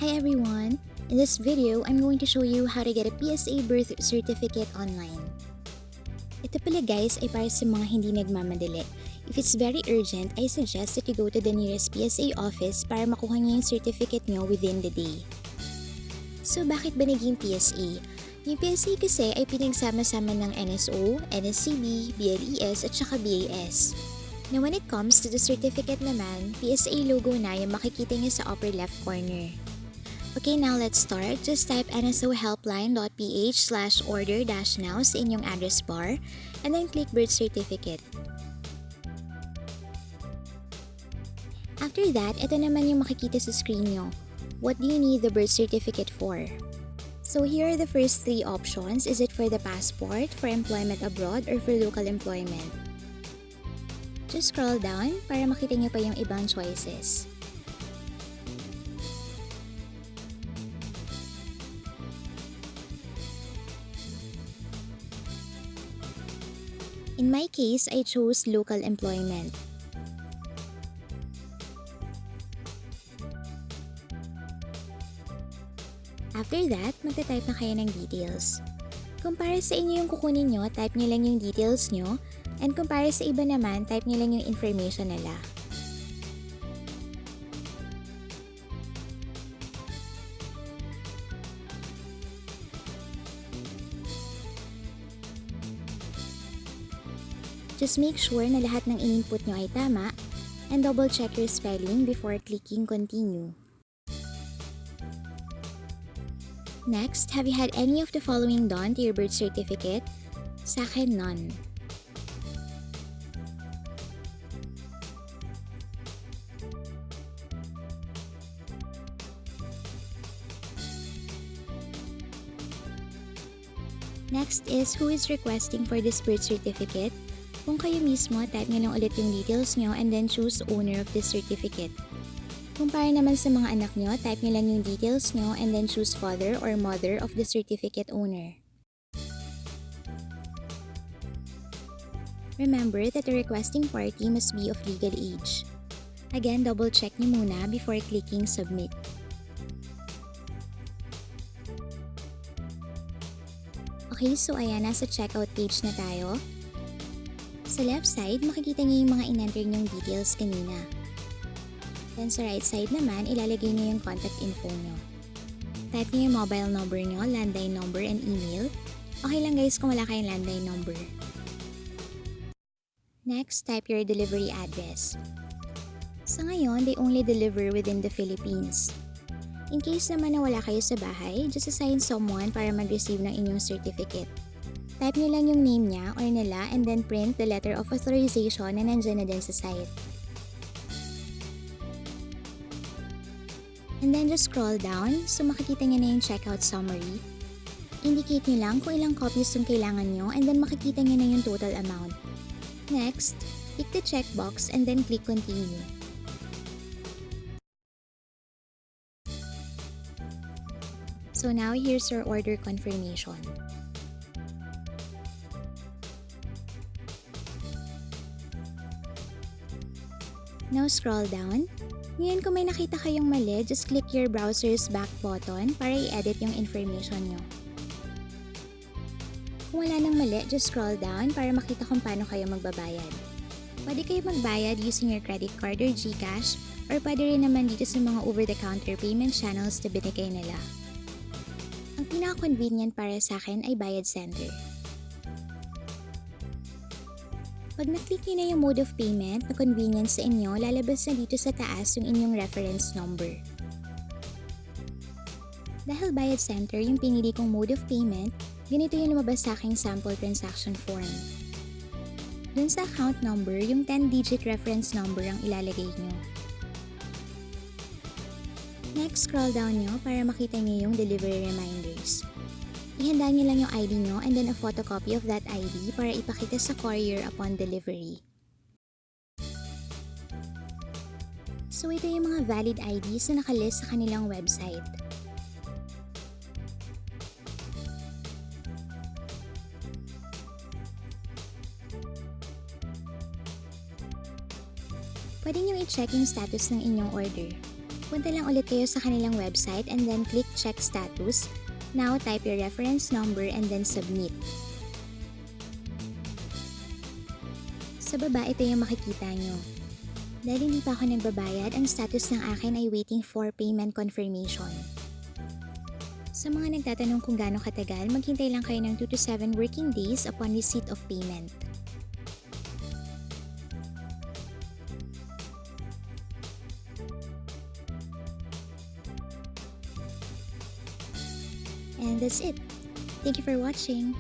Hi everyone! In this video, I'm going to show you how to get a PSA birth certificate online. Ito pala guys ay para sa mga hindi nagmamadali. If it's very urgent, I suggest that you go to the nearest PSA office para makuha niyo yung certificate niyo within the day. So bakit ba naging PSA? Yung PSA kasi ay pinagsama-sama ng NSO, NSCB, BLES at saka BAS. Now when it comes to the certificate naman, PSA logo na yung makikita niyo sa upper left corner. Okay, now let's start. Just type nsohelpline.ph/order-now sa inyong address bar and then click birth certificate. After that, ito naman yung makikita sa screen nyo. What do you need the birth certificate for? So here are the first three options. Is it for the passport, for employment abroad, or for local employment? Just scroll down para makita nyo pa yung ibang choices. In my case, I chose local employment. After that, magta-type na kayo ng details. Kung para sa inyo yung kukunin nyo, type nyo lang yung details nyo. And kung para sa iba naman, type nyo lang yung information nila. Just make sure na lahat ng in-input nyo ay tama and double check your spelling before clicking continue. Next, have you had any of the following done to your birth certificate? Sa akin, none. Next is who is requesting for this birth certificate. Kung kayo mismo, type nyo lang ulit yung details nyo and then choose owner of this certificate. Kung para naman sa mga anak nyo, type nyo lang yung details nyo and then choose father or mother of the certificate owner. Remember that the requesting party must be of legal age. Again, double check nyo muna before clicking submit. Okay, so ayan, nasa checkout page na tayo. Sa left side, makikita niyo yung mga in-enter nyong details kanina. Then sa right side naman, ilalagay niyo yung contact info nyo. Type niyo yung mobile number nyo, landline number, and email. Okay lang guys kung wala kayong landline number. Next, type your delivery address. Sa ngayon, they only deliver within the Philippines. In case naman na wala kayo sa bahay, just assign someone para mag-receive ng inyong certificate. Type nyo lang yung name niya or nila and then print the letter of authorization na nandyan na din sa site. And then just scroll down so makikita nyo na yung checkout summary. Indicate nyo lang kung ilang copies yung kailangan nyo and then makikita nyo na yung total amount. Next, click the checkbox and then click continue. So now here's your order confirmation. Now scroll down. Ngayon kung may nakita kayong mali, just click your browser's back button para i-edit yung information nyo. Kung wala nang mali, just scroll down para makita kung paano kayo magbabayad. Pwede kayo magbayad using your credit card or GCash or pwede rin naman dito sa mga over-the-counter payment channels na binigay nila. Ang pinaka-convenient para sa akin ay Bayad Center. Pag na-click nyo na yung mode of payment na convenient sa inyo, lalabas na dito sa taas yung inyong reference number. Dahil Bayad Center yung pinili kong mode of payment, ganito yung lumabas sa aking sample transaction form. Dun sa account number, yung 10-digit reference number ang ilalagay nyo. Next, scroll down nyo para makita nyo yung delivery reminders. Ihanda nyo lang yung ID nyo and then a photocopy of that ID para ipakita sa courier upon delivery. So ito yung mga valid IDs na nakalist sa kanilang website. Pwede nyo i-check yung status ng inyong order. Punta lang ulit kayo sa kanilang website and then click check status. Now type your reference number and then submit. Sa baba, ito yung makikita nyo. Dahil hindi pa ako nagbabayad, ang status ng akin ay waiting for payment confirmation. Sa mga nagtatanong kung gaano katagal, maghintay lang kayo ng 2 to 7 working days upon receipt of payment. And that's it. Thank you for watching.